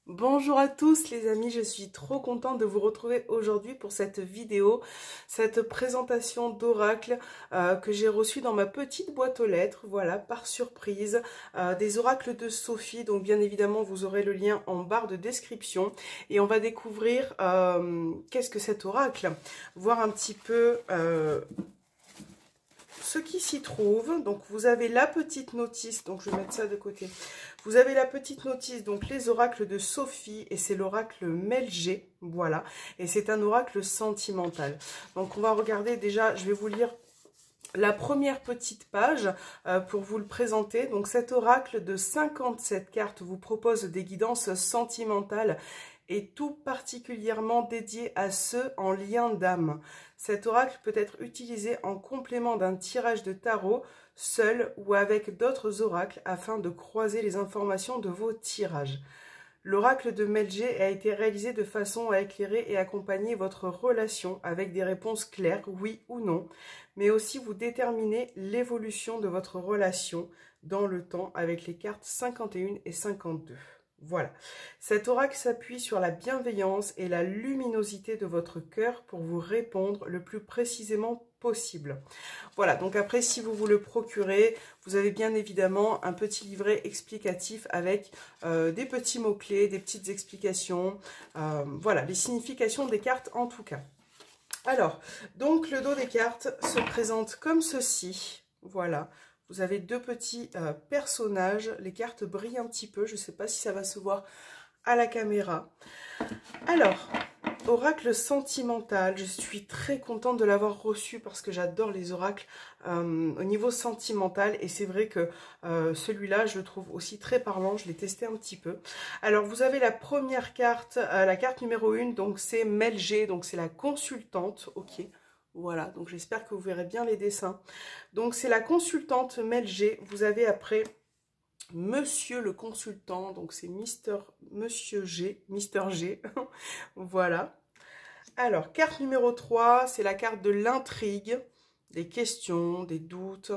Bonjour à tous les amis, je suis trop contente de vous retrouver aujourd'hui pour cette vidéo, cette présentation d'oracles que j'ai reçu dans ma petite boîte aux lettres, voilà, par surprise, des oracles de Sophie, donc bien évidemment vous aurez le lien en barre de description et on va découvrir qu'est-ce que cet oracle, voir un petit peu ce qui s'y trouve. Donc vous avez la petite notice, donc je vais mettre ça de côté. Vous avez la petite notice, donc les oracles de Sophie, et c'est l'oracle Melgé, voilà, et c'est un oracle sentimental. Donc on va regarder déjà, je vais vous lire la première petite page pour vous le présenter. Donc cet oracle de 57 cartes vous propose des guidances sentimentales et tout particulièrement dédié à ceux en lien d'âme. Cet oracle peut être utilisé en complément d'un tirage de tarot, seul ou avec d'autres oracles afin de croiser les informations de vos tirages. L'oracle de Melgé a été réalisé de façon à éclairer et accompagner votre relation avec des réponses claires, oui ou non, mais aussi vous déterminer l'évolution de votre relation dans le temps avec les cartes 51 et 52. Voilà. Cet oracle s'appuie sur la bienveillance et la luminosité de votre cœur pour vous répondre le plus précisément possible. Voilà, donc après, si vous vous le procurez, vous avez bien évidemment un petit livret explicatif avec des petits mots-clés, des petites explications, voilà, les significations des cartes en tout cas. Alors, donc le dos des cartes se présente comme ceci, voilà. Vous avez deux petits personnages, les cartes brillent un petit peu, je ne sais pas si ça va se voir à la caméra. Alors, oracle sentimental, je suis très contente de l'avoir reçu parce que j'adore les oracles au niveau sentimental et c'est vrai que celui-là, je le trouve aussi très parlant, je l'ai testé un petit peu. Alors, vous avez la première carte, la carte numéro 1, donc c'est Melgé, donc c'est la consultante, ok. Voilà, donc j'espère que vous verrez bien les dessins. Donc c'est la consultante Melgé. Vous avez après Monsieur le consultant, donc c'est Monsieur G, Mister G. Voilà. Alors, carte numéro 3, c'est la carte de l'intrigue, des questions, des doutes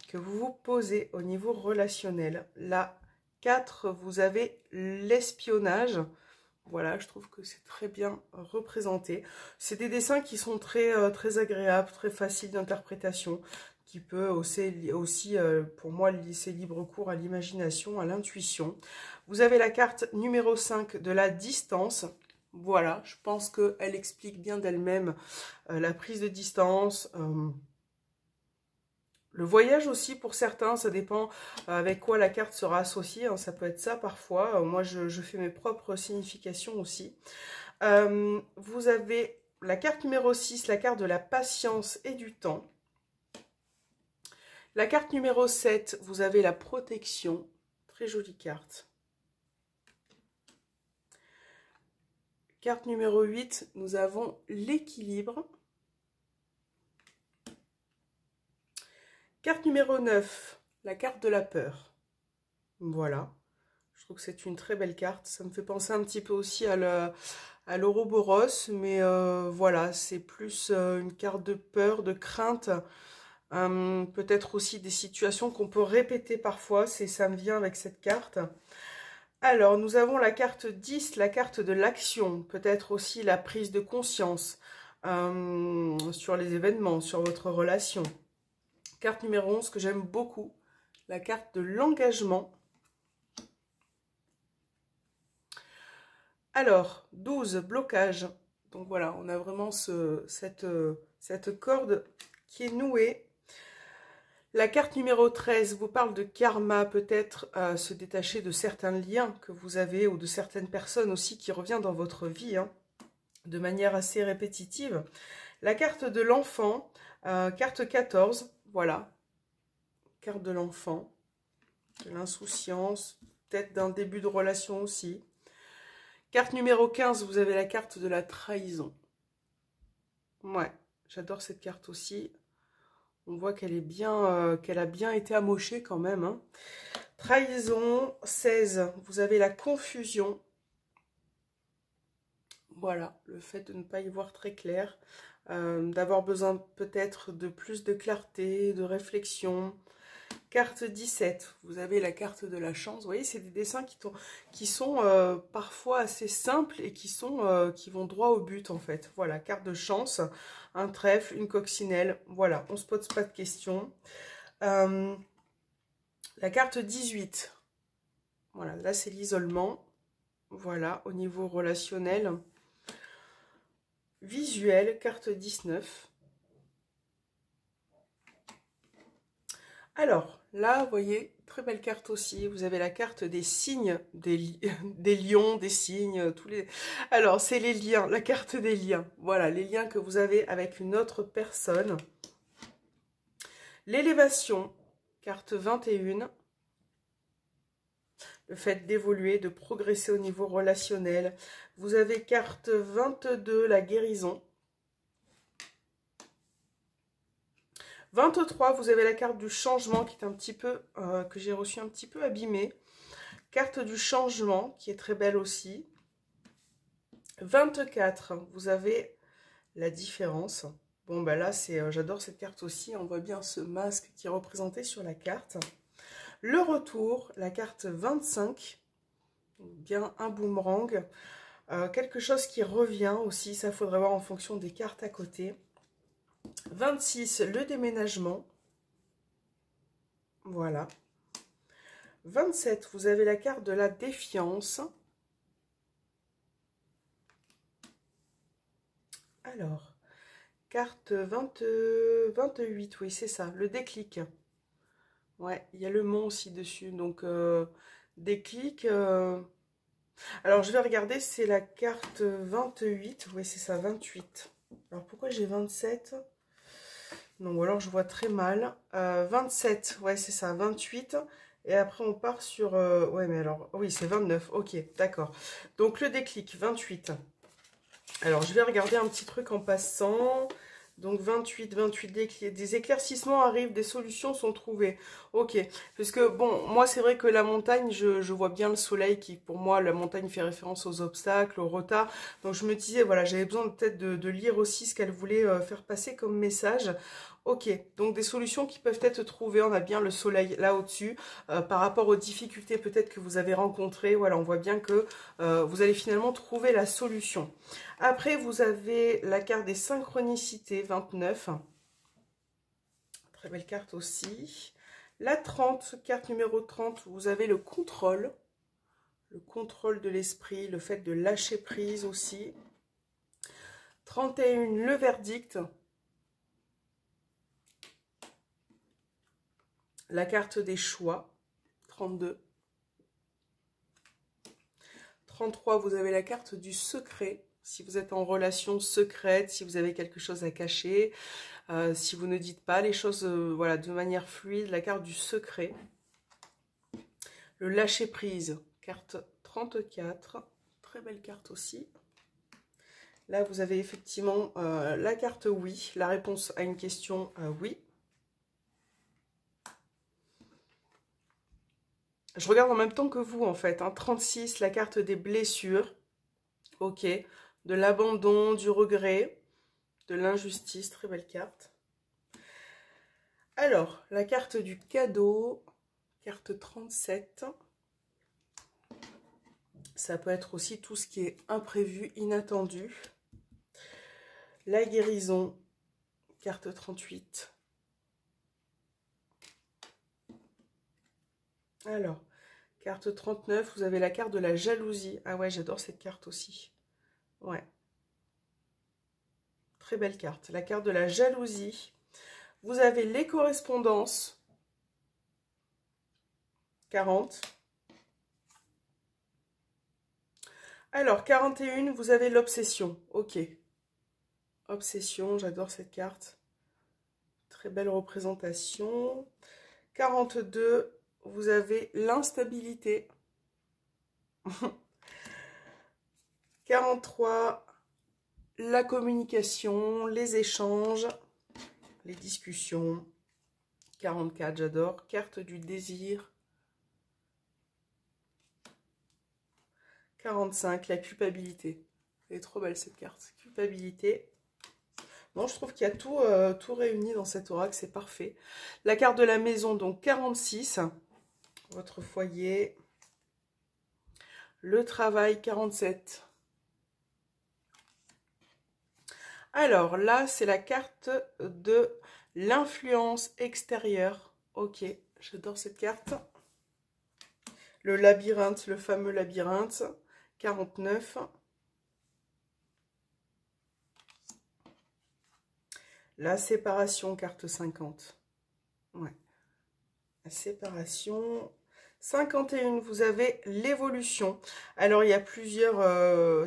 que vous vous posez au niveau relationnel. La 4, vous avez l'espionnage. Voilà, je trouve que c'est très bien représenté. C'est des dessins qui sont très agréables, très faciles d'interprétation, qui peut aussi pour moi, laisser libre cours à l'imagination, à l'intuition. Vous avez la carte numéro 5 de la distance. Voilà, je pense qu'elle explique bien d'elle-même la prise de distance, le voyage aussi pour certains, ça dépend avec quoi la carte sera associée, hein, ça peut être ça parfois. Moi, je fais mes propres significations aussi. Vous avez la carte numéro 6, la carte de la patience et du temps. La carte numéro 7, vous avez la protection. Très jolie carte. Carte numéro 8, nous avons l'équilibre. Carte numéro 9, la carte de la peur. Voilà. Je trouve que c'est une très belle carte. Ça me fait penser un petit peu aussi à l'Ouroboros. Mais voilà, c'est plus une carte de peur, de crainte. Peut-être aussi des situations qu'on peut répéter parfois. Ça me vient avec cette carte. Alors, nous avons la carte 10, la carte de l'action. Peut-être aussi la prise de conscience sur les événements, sur votre relation. Carte numéro 11 que j'aime beaucoup, la carte de l'engagement. Alors, 12, blocage. Donc voilà, on a vraiment cette corde qui est nouée. La carte numéro 13 vous parle de karma, peut-être se détacher de certains liens que vous avez ou de certaines personnes aussi qui reviennent dans votre vie, hein, de manière assez répétitive. La carte de l'enfant, carte 14, voilà. Carte de l'enfant, de l'insouciance, peut-être d'un début de relation aussi. Carte numéro 15, vous avez la carte de la trahison. Ouais, j'adore cette carte aussi. On voit qu'elle est bien, qu'elle a bien été amochée quand même, hein. Trahison, 16, vous avez la confusion. Voilà, le fait de ne pas y voir très clair, d'avoir besoin peut-être de plus de clarté, de réflexion. Carte 17, vous avez la carte de la chance. Vous voyez, c'est des dessins qui sont parfois assez simples et qui vont droit au but en fait. Voilà, carte de chance, un trèfle, une coccinelle. Voilà, on ne se pose pas de questions. La carte 18, voilà, là c'est l'isolement. Voilà, au niveau relationnel. Visuel, carte 19. Alors, là, vous voyez, très belle carte aussi. Vous avez la carte des signes, des lions, des signes, tous les... Alors, c'est les liens, la carte des liens. Voilà, les liens que vous avez avec une autre personne. L'élévation, carte 21. Le fait d'évoluer, de progresser au niveau relationnel. Vous avez carte 22, la guérison. 23, vous avez la carte du changement qui est un petit peu, que j'ai reçu un petit peu abîmée. Carte du changement qui est très belle aussi. 24, vous avez la différence. Bon, ben là, j'adore cette carte aussi. On voit bien ce masque qui est représenté sur la carte. Le retour, la carte 25, bien un boomerang. Quelque chose qui revient aussi, ça faudrait voir en fonction des cartes à côté. 26, le déménagement. Voilà. 27, vous avez la carte de la défiance. Alors, carte 28, oui, c'est ça, le déclic. Ouais, il y a le mont aussi dessus, donc déclic. Alors, je vais regarder, c'est la carte 28, oui, c'est ça, 28. Alors, pourquoi j'ai 27? Non, ou alors je vois très mal. 27, ouais, c'est ça, 28. Et après, on part sur... ouais, mais alors, oui, c'est 29, ok, d'accord. Donc, le déclic, 28. Alors, je vais regarder un petit truc en passant. Donc, 28, des éclaircissements arrivent, des solutions sont trouvées. Ok, parce que, bon, moi, c'est vrai que la montagne, je vois bien le soleil qui, pour moi, la montagne fait référence aux obstacles, au retard. Donc, je me disais, voilà, j'avais besoin peut-être de lire aussi ce qu'elle voulait faire passer comme message. Ok, donc des solutions qui peuvent être trouvées. On a bien le soleil là au-dessus. Par rapport aux difficultés peut-être que vous avez rencontrées, voilà, on voit bien que vous allez finalement trouver la solution. Après, vous avez la carte des synchronicités, 29. Très belle carte aussi. La 30, carte numéro 30, vous avez le contrôle de l'esprit, le fait de lâcher prise aussi. 31, le verdict. La carte des choix, 32. 33, vous avez la carte du secret. Si vous êtes en relation secrète, si vous avez quelque chose à cacher, si vous ne dites pas les choses voilà, de manière fluide, la carte du secret. Le lâcher prise, carte 34. Très belle carte aussi. Là, vous avez effectivement la carte oui, la réponse à une question oui. Je regarde en même temps que vous, en fait. Hein. 36, la carte des blessures. Ok. De l'abandon, du regret, de l'injustice. Très belle carte. Alors, la carte du cadeau. Carte 37. Ça peut être aussi tout ce qui est imprévu, inattendu. La guérison. Carte 38. Alors, carte 39, vous avez la carte de la jalousie. Ah ouais, j'adore cette carte aussi. Ouais. Très belle carte. La carte de la jalousie. Vous avez les correspondances. 40. Alors, 41, vous avez l'obsession. Ok. Obsession, j'adore cette carte. Très belle représentation. 42, vous avez l'instabilité. 43, la communication, les échanges, les discussions. 44, j'adore. Carte du désir. 45, la culpabilité. Elle est trop belle cette carte. Culpabilité. Non, je trouve qu'il y a tout réuni dans cet oracle, c'est parfait. La carte de la maison, donc 46, votre foyer. Le travail, 47. Alors là, c'est la carte de l'influence extérieure. Ok, j'adore cette carte. Le labyrinthe, le fameux labyrinthe, 49. La séparation, carte 50. Ouais. La séparation. 51, vous avez l'évolution. Alors, il y a plusieurs...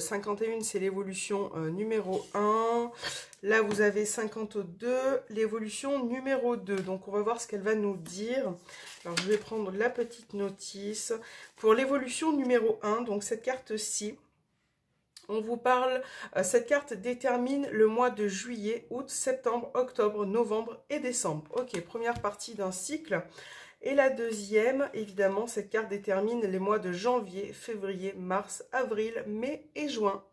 51, c'est l'évolution numéro 1. Là, vous avez 52, l'évolution numéro 2. Donc, on va voir ce qu'elle va nous dire. Alors, je vais prendre la petite notice. Pour l'évolution numéro 1, donc cette carte-ci, on vous parle... cette carte détermine le mois de juillet, août, septembre, octobre, novembre et décembre. Ok, première partie d'un cycle. Et la deuxième, évidemment, cette carte détermine les mois de janvier, février, mars, avril, mai et juin.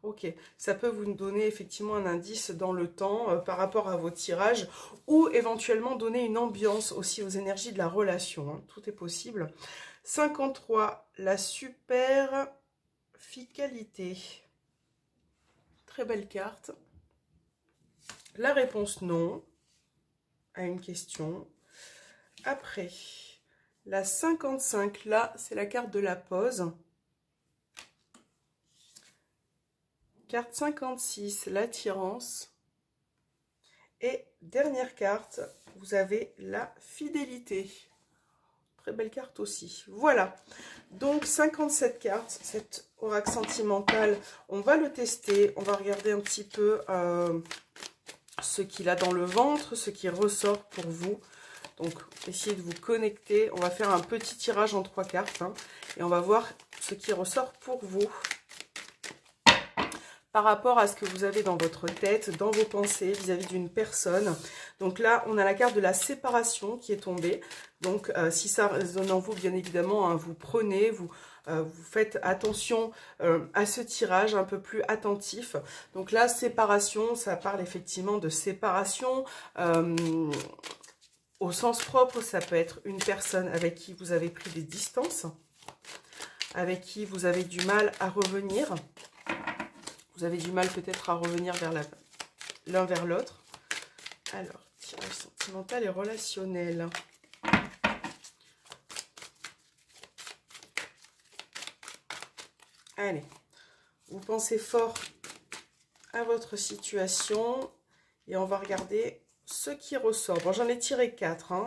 Ok, ça peut vous donner effectivement un indice dans le temps par rapport à vos tirages ou éventuellement donner une ambiance aussi aux énergies de la relation. Hein. Tout est possible. 53, la superficalité. Très belle carte. La réponse non à une question. Après, la 55, là, c'est la carte de la pause. Carte 56, l'attirance. Et dernière carte, vous avez la fidélité. Très belle carte aussi. Voilà, donc 57 cartes, cet oracle sentimental. On va le tester, on va regarder un petit peu ce qu'il a dans le ventre, ce qui ressort pour vous. Donc, essayez de vous connecter. On va faire un petit tirage en 3 cartes. Hein, et on va voir ce qui ressort pour vous. Par rapport à ce que vous avez dans votre tête, dans vos pensées, vis-à-vis d'une personne. Donc là, on a la carte de la séparation qui est tombée. Donc, si ça résonne en vous, bien évidemment, hein, vous prenez, vous faites attention à ce tirage un peu plus attentif. Donc là, séparation, ça parle effectivement de séparation. Au sens propre, ça peut être une personne avec qui vous avez pris des distances, avec qui vous avez du mal à revenir. Vous avez du mal peut-être à revenir vers l'un vers l'autre. Alors, tirage sentimental et relationnel. Allez, vous pensez fort à votre situation et on va regarder ce qui ressort. Bon, j'en ai tiré 4, hein.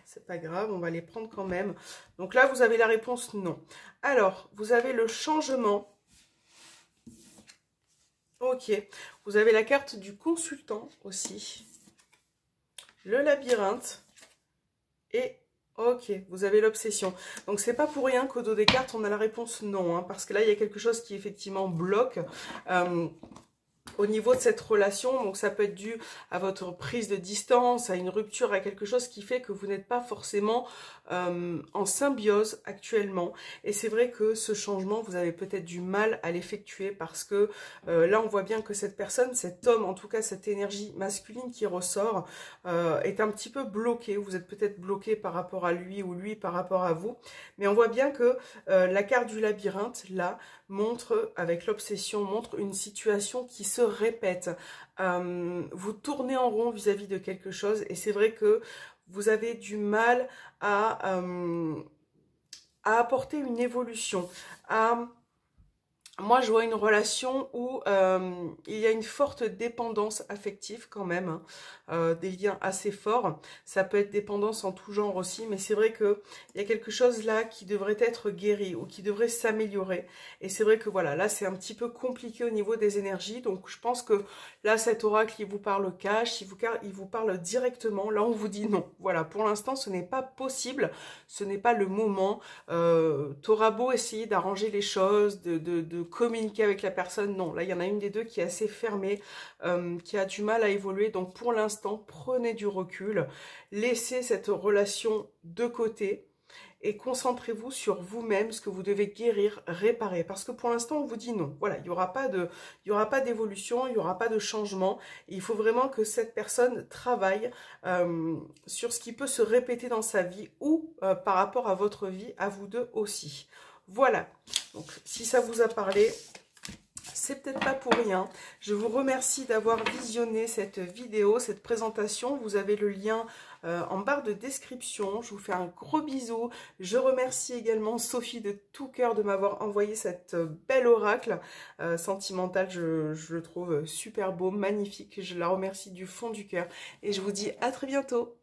C'est pas grave, on va les prendre quand même. Donc là, vous avez la réponse non. Alors, vous avez le changement. Ok, vous avez la carte du consultant aussi. Le labyrinthe. Et ok, vous avez l'obsession. Donc, c'est pas pour rien qu'au dos des cartes, on a la réponse non. Hein, parce que là, il y a quelque chose qui effectivement bloque. Au niveau de cette relation, donc ça peut être dû à votre prise de distance, à une rupture, à quelque chose qui fait que vous n'êtes pas forcément en symbiose actuellement. Et c'est vrai que ce changement, vous avez peut-être du mal à l'effectuer parce que là, on voit bien que cette personne, cet homme, en tout cas cette énergie masculine qui ressort, est un petit peu bloqué. Vous êtes peut-être bloqué par rapport à lui ou lui par rapport à vous. Mais on voit bien que la carte du labyrinthe, là, montre, avec l'obsession, montre une situation qui se répète. Vous tournez en rond vis-à-vis de quelque chose et c'est vrai que vous avez du mal à apporter une évolution. Moi, je vois une relation où il y a une forte dépendance affective quand même, hein, des liens assez forts. Ça peut être dépendance en tout genre aussi, mais c'est vrai qu'il y a quelque chose là qui devrait être guéri ou qui devrait s'améliorer. Et c'est vrai que voilà, là c'est un petit peu compliqué au niveau des énergies. Donc je pense que là, cet oracle, il vous parle cash, il vous parle directement. Là, on vous dit non. Voilà, pour l'instant, ce n'est pas possible, ce n'est pas le moment. T'auras beau essayer d'arranger les choses, de communiquer avec la personne, non, là il y en a une des deux qui est assez fermée, qui a du mal à évoluer, donc pour l'instant prenez du recul, laissez cette relation de côté et concentrez-vous sur vous-même, ce que vous devez guérir, réparer. Parce que pour l'instant, on vous dit non. Voilà, il n'y aura pas d'évolution, il n'y aura pas de changement. Il faut vraiment que cette personne travaille sur ce qui peut se répéter dans sa vie ou par rapport à votre vie, à vous deux aussi. Voilà, donc si ça vous a parlé, c'est peut-être pas pour rien. Je vous remercie d'avoir visionné cette vidéo, cette présentation. Vous avez le lien en barre de description. Je vous fais un gros bisou. Je remercie également Sophie de tout cœur de m'avoir envoyé cette belle oracle sentimentale. Je le trouve super beau, magnifique. Je la remercie du fond du cœur. Et je vous dis à très bientôt.